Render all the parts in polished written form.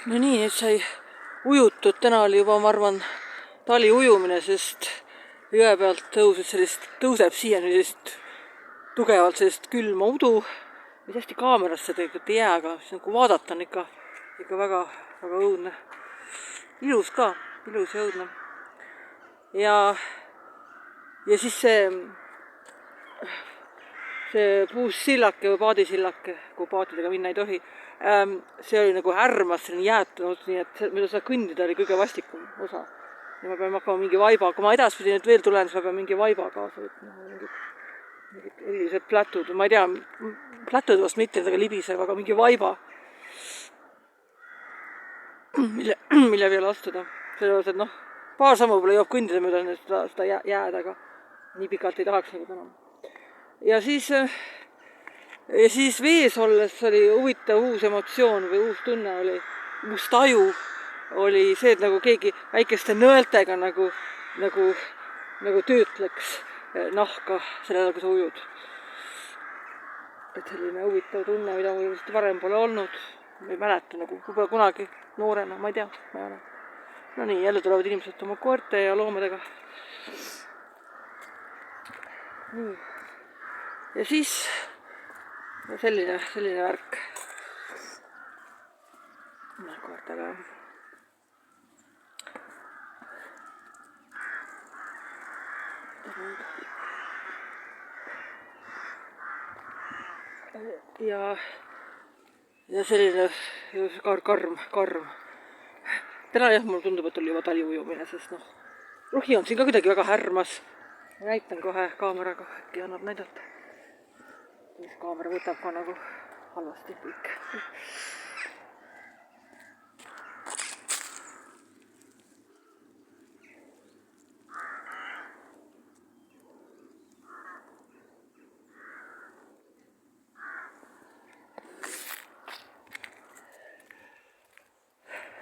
No nii, nüüd sai ujutud, täna oli juba, ma arvan, tali ujumine, sest jõe pealt tõuseb siiani sellist tugevalt sellist külma udu, mis hästi kaamerasse tegelikult ei jää, aga siis nagu vaadata on ikka väga, väga õudne. Ilus ka, ilus ja õudne. Ja siis see puussillake või paadisillake, kui paatidega minna ei tohi, see oli nagu härmas, selline jäätunud, nii et mida sa kõndida oli kõige vastikum osa. Ja ma pean hakkama mingi vaiba, kui ma edaspidi nüüd veel tulen, siis ma pean mingi vaiba kaasa võtma, mingid erilised plätud, ma ei tea, plätud vast mitte, aga libisev, aga mingi vaiba, mille peale astuda. Sellepärast, et paar sammu võib-olla jõuab kõndida mööda seda jääd, aga nii pikalt ei tahaks nagu täna. Ja siis vees olles oli huvitav uus emotsioon või uus tunne oli, uus taju oli see, et nagu keegi väikeste nõeltega nagu töötleks nahka sellele, kui sa ujud. Et selline huvitav tunne, mida mul vist varem pole olnud. Ma ei mäleta nagu, võib-olla kunagi noorena, ma ei tea, ma ei ole. No nii, jälle tulevad inimesed oma koerte ja loomadega. Nii. Ja siis selline värk. Koertega. Ja selline karm. Täna jah, mulle tundub, et oli juba tali ujumine, sest rohi on siin ka kuidagi väga härmas. Näitan kohe kaameraga, äkki annab näidata. Siis kaamera võtab ka nagu halvasti kõik.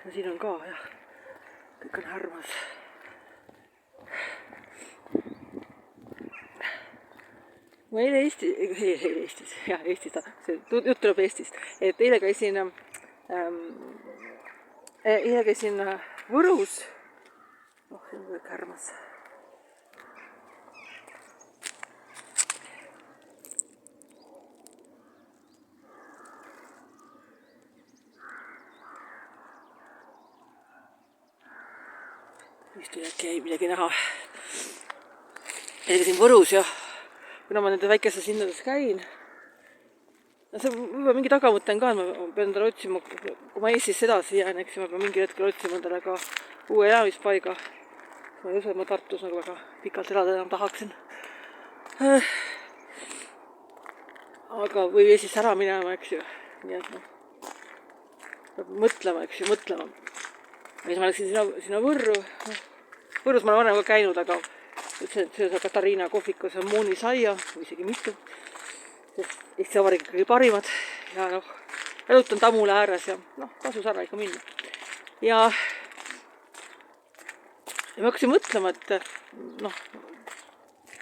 Ja siin on ka, jah, kõik on härmas. Ma eile Eestis, jutt tuleb Eestist, et eile käisin Võrus, see on kõik härmas. Vist äkki jäi midagi näha. Eile käisin Võrus ja kuna ma nende väikestes linnades käin, see võib-olla mingi tagamõte on ka, et ma pean endale otsima, kui ma Eestisse edasi jään, eks ma pean mingi hetkel otsima endale ka uue elamispaiga. Ma ei usu, et ma Tartus nagu väga pikalt elada enam tahaksin. Aga või Eestisse ära minema, eks ju. Nii et peab mõtlema, eks ju, mõtlema. Ja siis ma läksin sinna Võrru. Võrus ma olen varem ka käinud, aga see on Katariina kohvikus on moonisaia, või isegi mitu, sest Eesti Vabariik kõige parimad ja elutan Tammule ääres ja tasus ära ikka minna. Ja ma hakkasin mõtlema, et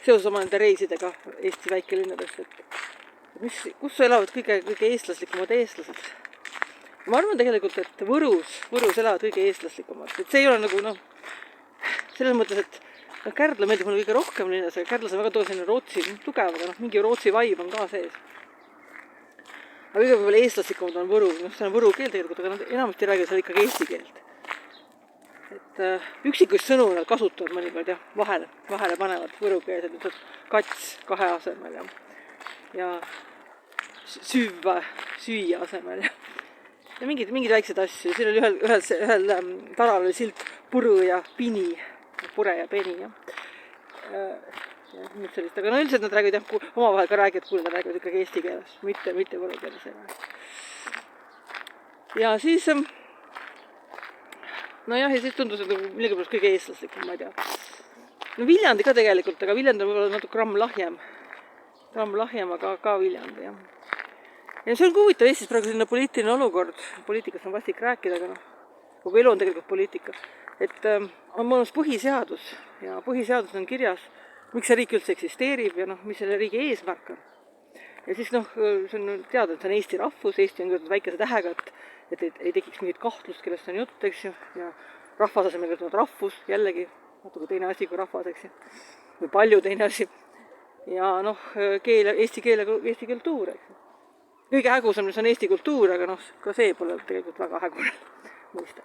seoses oma nende reisidega Eesti väikelinnadest, et kus elavad kõige eestlaslikumad eestlased. Ma arvan tegelikult, et Võrus elavad kõige eestlaslikumad, et see ei ole nagu selles mõttes, et Kärdla meeldib mulle kõige rohkem linnas, aga Kärdlas on väga toos Rootsi tugev, aga mingi Rootsi vaib on ka sees. Aga kõige võib-olla eestlaslikumad on Võru, see on võru keel tegelikult, aga nad enamasti räägivad seal ikkagi eesti keelt. Et üksikuid sõnu nad kasutavad mõnikord jah, vahele panevad võru keeles, et kats 2 asemel ja süüa asemel ja mingid väiksed asju. Siin oli ühel taral oli silt puru ja pini. Pure ja peni, jah. Nüüd sellist, aga üldiselt nad räägivad, omavahel ka räägivad, kuule, nad räägivad ikkagi eesti keeles, mitte võru keeles. Ja siis, ja siis tundus, et millegipärast kõige eestlaslikum, ma ei tea. Viljandi ka tegelikult, aga Viljandi on võib-olla natuke gramm lahjem, aga ka Viljandi, jah. Ja see on ka huvitav Eestis praegu selline poliitiline olukord, poliitikast on vastik rääkida, aga kogu elu on tegelikult poliitika. Et on mõnus põhiseadus ja põhiseadus on kirjas, miks see riik üldse eksisteerib ja mis selle riigi eesmärk on. Ja siis see on teada, et see on Eesti rahvus, Eesti on küll väikese tähega, et ei tekiks mingit kahtlust, kellest on jutt, eks ju, ja rahvas asemel tuleb rahvus, jällegi natuke teine asi kui rahvas, eks ju, või palju teine asi. Ja noh, eesti kultuur, eks ju. Kõige hägusam, mis on eesti kultuur, aga noh, ka see pole tegelikult väga hägune mõista.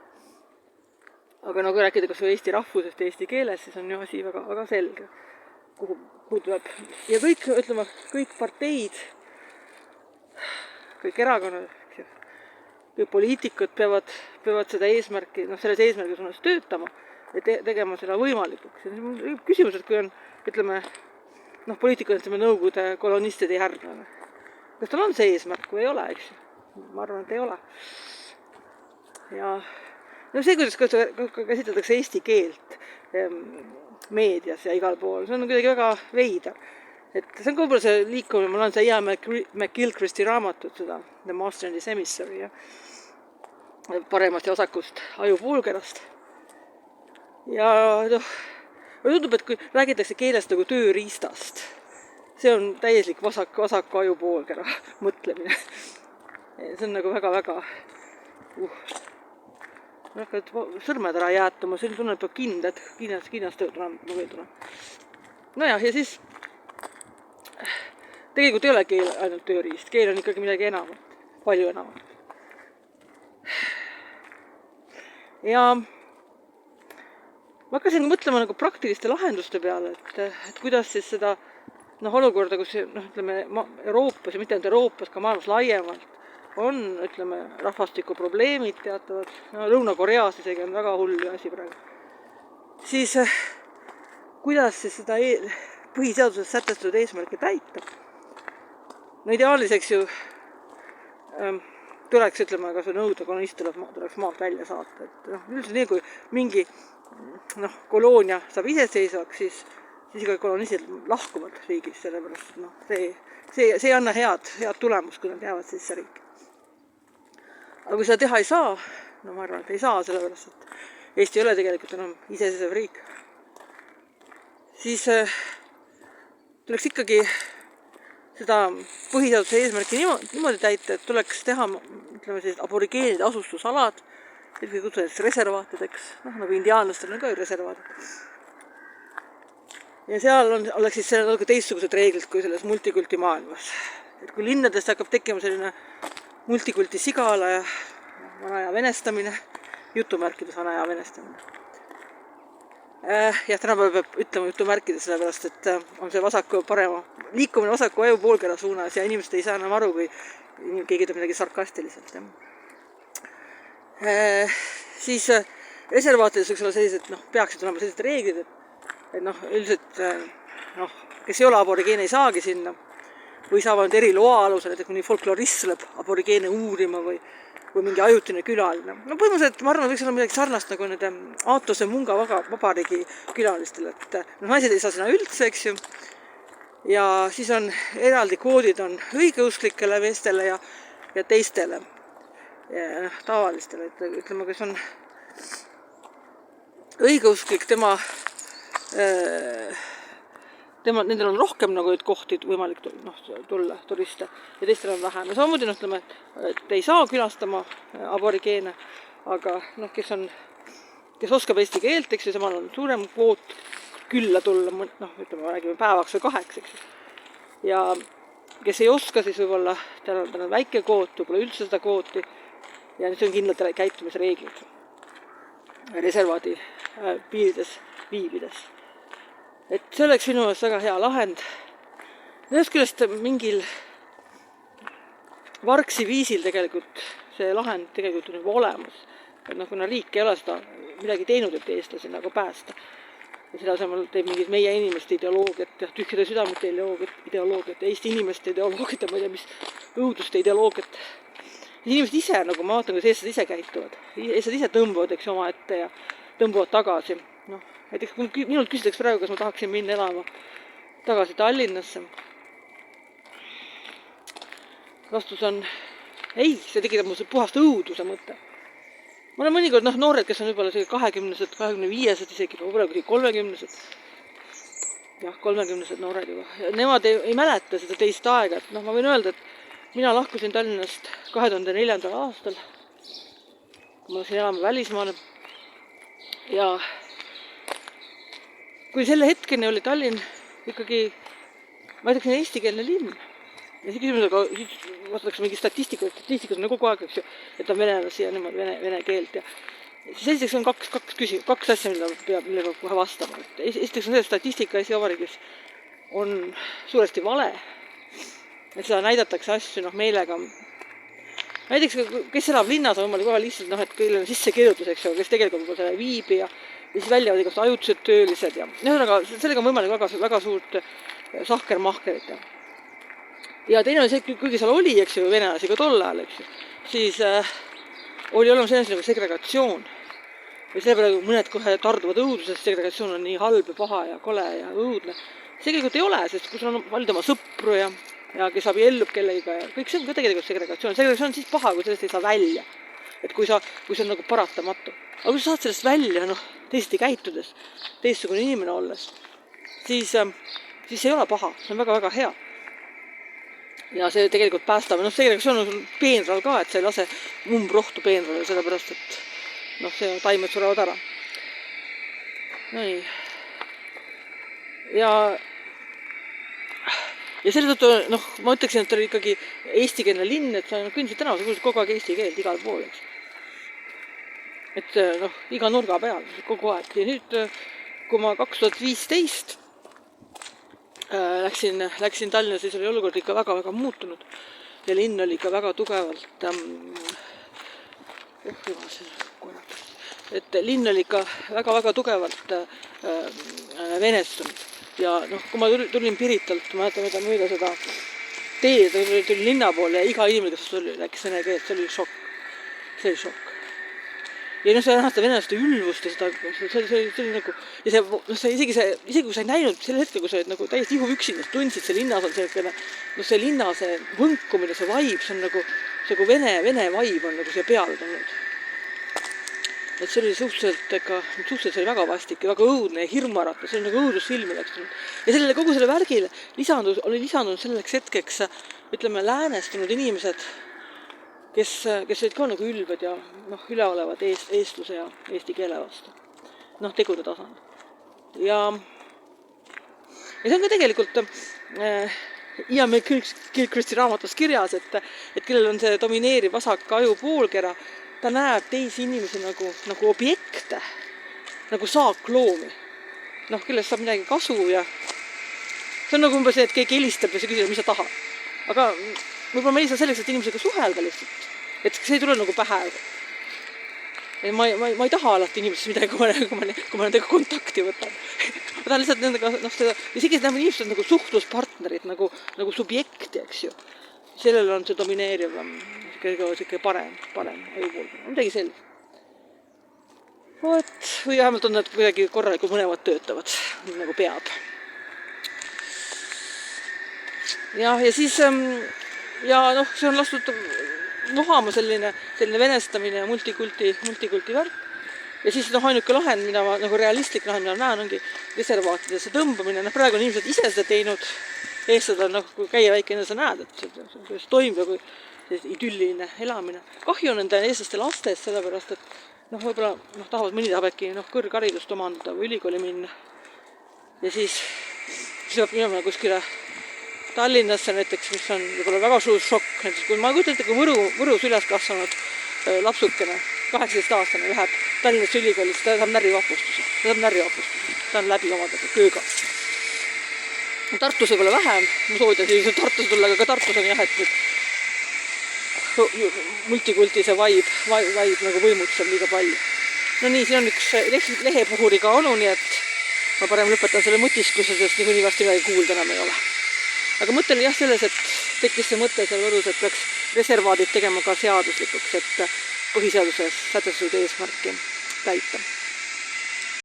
Aga kui rääkida kas või eesti rahvusest ja eesti keeles, siis on ju asi väga, väga selge, kuhu tuleb. Ja kõik parteid, kõik erakonnad, kõik poliitikud peavad seda eesmärki, selles eesmärgi suunas töötama ja tegema seda võimalikuks. Küsimus, et kui on, poliitikud on nõukogude kolonistide järglane. Kas tal on see eesmärk või ei ole, eks? Ma arvan, et ei ole. Ja see, kuidas käsitletakse eesti keelt meedias ja igal pool, see on kuidagi väga veider. Et see on võib-olla see liikumine, mul on see Ian McGilchrist'i raamatut, seda The Master and His Emissary, ja paremast ja vasakust ajupoolkerast. Ja tundub, et kui räägitakse keelest nagu tööriistast, see on täieslik vasaku ajupoolkera mõtlemine. See on nagu väga-väga hakkad sõrmed ära jäätama, see tunneb kindlad, kindlasti tuleb. Nojah, ja siis tegelikult ei ole keel ainult tööriist, keel on ikkagi midagi enamat, palju enamat. Ja ma hakkasin mõtlema nagu praktiliste lahenduste peale, et kuidas siis seda olukorda, kus Euroopas ja mitte ainult Euroopas, ka maailmas laiemalt on, rahvastiku probleemid teatavad, Lõuna-Koreas isegi on väga hull asi praegu. Siis kuidas siis seda põhiseaduses sätestatud eesmärki täita? Ideaalis, eks ju, tuleks, kas nõuda kolonist tuleks maalt välja saata. Üldse nii, kui mingi koloonia saab iseseisvaks, siis ka kolonistid lahkuvad riigis, sellepärast see ei anna head tulemust, kui nad jäävad sisse riiki. Aga kui seda teha ei saa, ma arvan, et ei saa, sellepärast, et Eesti ei ole tegelikult enam iseseisev riik, siis tuleks ikkagi seda põhiseaduse eesmärki niimoodi täita, et tuleks teha, aborigeenide asustusalad, kutsudes reservaatideks, nagu indiaanlastel on ka reservaatid. Ja seal oleks siis natuke teistsugused reeglid kui selles multikulti maailmas. Et kui linnadest hakkab tekkima selline multikulti sigala ja vanaja venestamine, jutumärkides vanaja venestamine. Ja tänapäeval peab ütlema jutumärkides, sellepärast, et on see liikumine vasaku ajupoolkera suunas ja inimesed ei saa enam aru, kui keegi teeb midagi sarkastiliselt. Siis reservaatides võiks olla sellised, peaksid olema sellised reeglid, et üldiselt, kes ei ole aborigeene, ei saagi sinna või saavad eriloa alusel, et kuni folklorist tuleb aborigeene uurima või mingi ajutine külaline. Põhimõtteliselt, ma arvan, võiks olla midagi sarnast nagu need Aatose Munga vabariigi külalistele, et naised ei saa sinna üldse, eks ju, ja siis on eraldi koodid on õigeusklikele meestele ja teistele ja tavalistele, et kes on õigeusklik, nendel on rohkem kohti võimalik tulla turiste ja teistel on vähem. Ja samamoodi et ei saa külastama aborigeene, aga kes oskab eesti keelt, eks ju, samal on suurem kvoot külla tulla, räägime päevaks või 2, eks ju. Ja kes ei oska, siis võib-olla tal on väike kvoot, võib-olla üldse seda kvooti ja see on kindlalt käitumisreeglid reservaadi piirides viibides. Et see oleks minu meelest väga hea lahend. Ühest küljest mingil vargsi viisil tegelikult see lahend tegelikult on juba olemas. Et kuna riik ei ole seda midagi teinud, et eestlasi päästa. Ja seda asemel teeb mingid meie inimeste ideoloogiat ja tühjade südamete ideoloogiat ja Eesti inimeste ideoloogiat ja ma ei tea, mis õuduste ideoloogiat. Inimesed ise, ma vaatan, kuidas eestlased ise käituvad. Eestlased ise tõmbuvad, eks oma ette ja tõmbuvad tagasi. Näiteks kui minult küsitakse praegu, kas ma tahaksin minna elama tagasi Tallinnasse. Vastus on ei, see tekitab mul puhast õuduse mõte. Ma olen mõnikord noored, kes on võib-olla 20-sed, 25-sed, isegi võib-olla 30-sed. Jah, 30-sed noored juba. Ja nemad ei mäleta seda teist aega. Ma võin öelda, et mina lahkusin Tallinnast 2004. aastal kui ma siin elame välismaal. Ja kui selle hetkeni oli Tallinn ikkagi, ma ütleksin, eestikeelne linn. Ja see küsimus, aga siis vastatakse mingi statistikud on kogu aeg, eks ju, et on venelasi ja niimoodi vene keelt. Ja siis esiteks on kaks asja, mille peab kohe vastama. Esiteks on see, statistika Eesti Vabariigis on suuresti vale. Et seda näidatakse asju meelega. Näiteks, kes elab linnas, on kohe lihtsalt, et kõigil on sisse kirjutuseks, kes tegelikult võib selle viibi ja siis väljavad igast ajutised töölised. Ja sellega on võimalik väga suurt sahkermahkerit. Ja teine on see, et kuigi seal oli, eks ju, venelasi ka tol ajal, eks ju, siis oli olemas selline nagu segregatsioon. Või selle peale mõned kohe tarduvad õudusest, segregatsioon on nii halb ja paha ja kole ja õudne. See tegelikult ei ole, sest kui sul on valida oma sõpru ja kes abiellub kellegiga ja kõik see on ka tegelikult segregatsioon. Segregatsioon on siis paha, kui sellest ei saa välja. Et kui see on nagu paratamatu. Aga kui sa saad sellest välja, teisiti käitudes, teistsugune inimene olles, siis see ei ole paha, see on väga-väga hea. Ja see tegelikult päästab. Segregatsioon on peenral ka, et sa ei lase umbrohtu peenrale, sellepärast, et see taimed surevad ära. Nii. Ja selle tõttu, ma ütleksin, et oli ikkagi eestikeelne linn, et sa kõndisid täna, sa kuulsid kogu aeg eesti keelt igal pool, eks. Et iga nurga peal, kogu aeg. Ja nüüd, kui ma 2015 läksin Tallinna, siis oli olukord ikka väga-väga muutunud. Ja linn oli ikka väga tugevalt linn oli ikka väga-väga tugevalt venestunud. Ja kui ma tulin Piritalt, ma mäletan mööda seda teed, tulin linna poole ja iga inimene, kes läks vene keelt, see oli šokk. See oli šokk. Ja see nähta venelaste ülvust ja see oli nagu, ja isegi kui sa ei näinud selle hetkel, kui sa olid nagu täiesti ihuvüksinast, tundsid see linnas on see linna see võnkumine, see vaib, see on nagu vene vaib on nagu siia peale tulnud. Et see oli suhteliselt oli väga vastik ja väga õudne ja hirmuäratav, see oli nagu õudusfilmi läks tulnud. Ja kogu selle värgile oli lisandunud selleks hetkeks, ütleme, läänestunud inimesed, kes olid ka nagu ülbed ja üleolevad eestluse ja eesti keele vastu. Tegude tasand. Ja see on ka tegelikult Ian Gilchrist'i raamatus kirjas, et kellel on see domineeriv vasak aju poolkera, ta näeb teisi inimesi nagu objekte, nagu saakloomi. Kellest saab midagi kasu ja see on nagu umbes see, et keegi helistab ja sa küsib, mis sa tahad. Aga võib-olla ma helistan selleks, et inimesega suhelda lihtsalt. Et see ei tule nagu pähe. Ma ei taha alati inimesest midagi, kui ma nendega kontakti võtan. Ma tahan lihtsalt nendega, isegi näeme inimesed nagu suhtluspartnerid, nagu subjekti, eks ju. Sellel on see domineeriv, kõige parem ajupool. Midagi sellist. Või vähemalt on nad kuidagi korralikult mõlemad töötavad, nagu peab. Ja siis see on lastud nohama selline venestamine ja multikulti värk. Ja siis ainuke lahend, mida ma realistlik lahend, mida näen, ongi reservaatidesse tõmbamine. Praegu on inimesed ise seda teinud. Eestlased on, kui käia väike enne sa näed, et see toimub kui idülliline elamine. Kahju on nende eestlaste lastest, sellepärast, et võib-olla tahavad mõni tahab äkki kõrgharidust omandada või ülikooli minna. Ja siis peab minema kuskile Tallinnasse näiteks, mis on võib-olla väga suur šokk. Näiteks, kui ma kujutan, et kui Võrus üles kasvanud lapsukene, 18-aastane läheb Tallinnasse ülikoolist, ta saab närvivapustuse. Ta on läbi omadega kööga. Tartus võib-olla vähem, ma soovitan siin Tartus tulla, aga ka Tartus on jah, et multikulti see vaib nagu võimutseb liiga palju. Nii, siin on üks lehepuhuriga onu, nii et ma parem lõpetan selle mutiskluse, sest niikuinii varsti midagi kuulda enam ei ole. Aga mõte oli jah selles, et tekkis see mõte seal Võrus, et peaks reservaadid tegema ka seaduslikuks, et põhiseaduses sätestatud eesmärki täita.